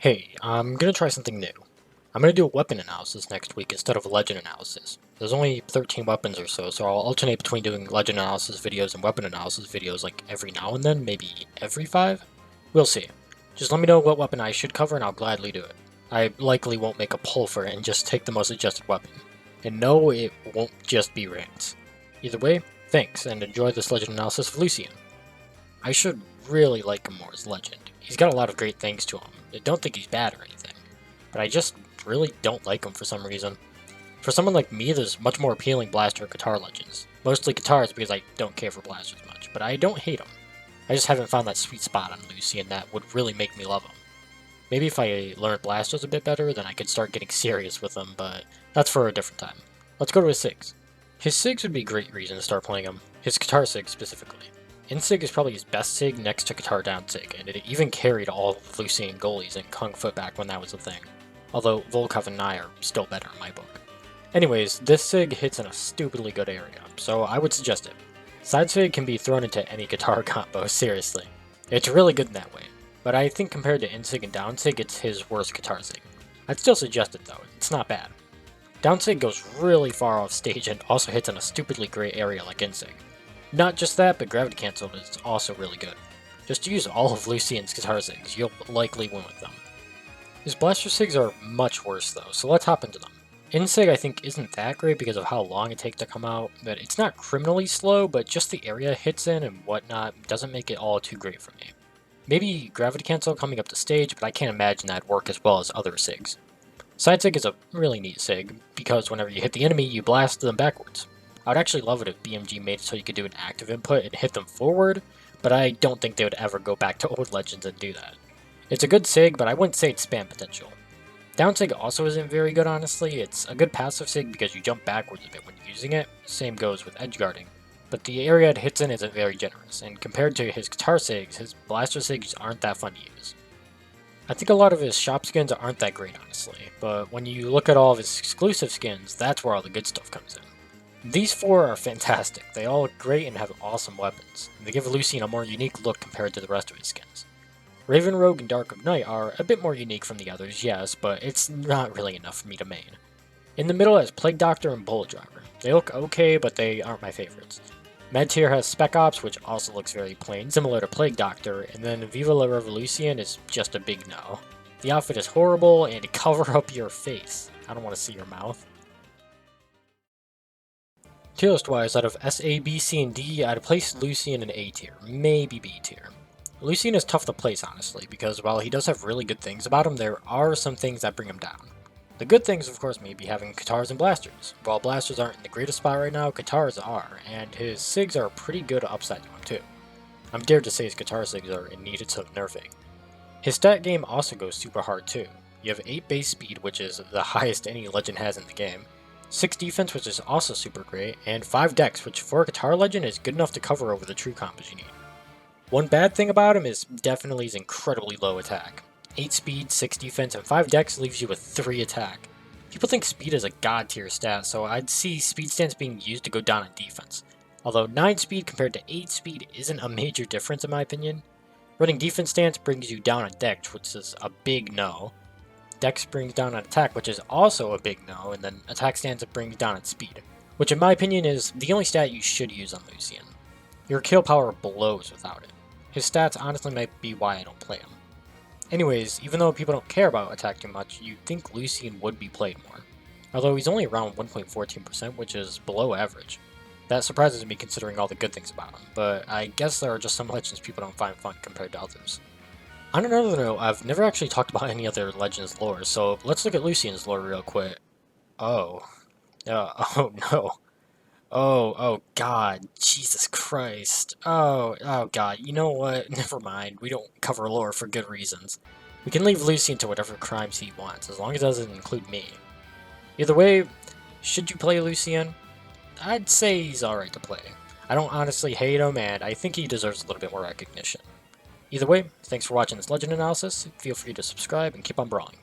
Hey, I'm gonna try something new. I'm gonna do a weapon analysis next week instead of a legend analysis. There's only 13 weapons or so, so I'll alternate between doing legend analysis videos and weapon analysis videos like every now and then, maybe every 5? We'll see. Just let me know what weapon I should cover and I'll gladly do it. I likely won't make a poll for it and just take the most adjusted weapon. And no, it won't just be rants. Either way, thanks, and enjoy this legend analysis of Lucien. I should really like him more as legend. He's got a lot of great things to him. I don't think he's bad or anything, but I just really don't like him for some reason. For someone like me, there's much more appealing blaster or guitar legends. Mostly guitars because I don't care for blasters much, but I don't hate them. I just haven't found that sweet spot on Lucien that would really make me love him. Maybe if I learned blasters a bit better, then I could start getting serious with them, but that's for a different time. Let's go to his SIGs. His SIGs would be a great reason to start playing him, his guitar SIG specifically. In-SIG is probably his best SIG next to guitar down SIG, and it even carried all of Lucien goalies in Kung Fu back when that was a thing. Although Volkov and Nye are still better in my book. Anyways, this SIG hits in a stupidly good area, so I would suggest it. Side SIG can be thrown into any guitar combo, seriously. It's really good in that way, but I think compared to in-SIG and down SIG, it's his worst guitar SIG. I'd still suggest it though, it's not bad. Down SIG goes really far off stage and also hits in a stupidly great area like in-SIG. Not just that, but gravity cancel is also really good. Just use all of Lucien's guitar SIGs, you'll likely win with them. His blaster SIGs are much worse though, so let's hop into them. In-SIG I think isn't that great because of how long it takes to come out, but it's not criminally slow, but just the area it hits in and whatnot doesn't make it all too great for me. Maybe gravity cancel coming up the stage, but I can't imagine that'd work as well as other SIGs. Side SIG is a really neat SIG, because whenever you hit the enemy, you blast them backwards. I would actually love it if BMG made it so you could do an active input and hit them forward, but I don't think they would ever go back to old Legends and do that. It's a good SIG, but I wouldn't say it's spam potential. Down SIG also isn't very good, honestly. It's a good passive SIG because you jump backwards a bit when using it. Same goes with edge guarding. But the area it hits in isn't very generous, and compared to his guitar SIGs, his blaster SIGs aren't that fun to use. I think a lot of his shop skins aren't that great, honestly, but when you look at all of his exclusive skins, that's where all the good stuff comes in. These 4 are fantastic, they all look great and have awesome weapons. They give Lucien a more unique look compared to the rest of his skins. Raven Rogue and Dark of Night are a bit more unique from the others, yes, but it's not really enough for me to main. In the middle is Plague Doctor and Bullet Driver. They look okay, but they aren't my favorites. Med tier has Spec Ops, which also looks very plain, similar to Plague Doctor, and then Viva la Revolution is just a big no. The outfit is horrible, and cover up your face. I don't want to see your mouth. Tier list wise, out of S, A, B, C, and D, I'd place Lucien in A tier, maybe B tier. Lucien is tough to place, honestly, because while he does have really good things about him, there are some things that bring him down. The good things, of course, may be having guitars and blasters. While blasters aren't in the greatest spot right now, guitars are, and his SIGs are pretty good upside to him too. I'm dared to say his guitar SIGs are in need of nerfing. His stat game also goes super hard too. You have 8 base speed, which is the highest any legend has in the game, 6 defense, which is also super great, and 5 dex, which for a guitar legend is good enough to cover over the true combos you need. One bad thing about him is definitely his incredibly low attack. 8 speed, 6 defense, and 5 dex leaves you with 3 attack. People think speed is a god tier stat, so I'd see speed stance being used to go down on defense. Although 9 speed compared to 8 speed isn't a major difference in my opinion. Running defense stance brings you down on dex, which is a big no. Dex brings down on attack, which is also a big no, and then attack stance brings down on speed, which in my opinion is the only stat you should use on Lucien. Your kill power blows without it. His stats honestly might be why I don't play him. Anyways, even though people don't care about attack too much, you'd think Lucien would be played more. Although he's only around 1.14%, which is below average. That surprises me considering all the good things about him, but I guess there are just some legends people don't find fun compared to others. On another note, I've never actually talked about any other legends lore, so let's look at Lucien's lore real quick. Oh no. Oh god, Jesus Christ. Oh god, you know what? Never mind, we don't cover lore for good reasons. We can leave Lucien to whatever crimes he wants, as long as it doesn't include me. Either way, should you play Lucien? I'd say he's alright to play. I don't honestly hate him, and I think he deserves a little bit more recognition. Either way, thanks for watching this legend analysis, feel free to subscribe and keep on brawling.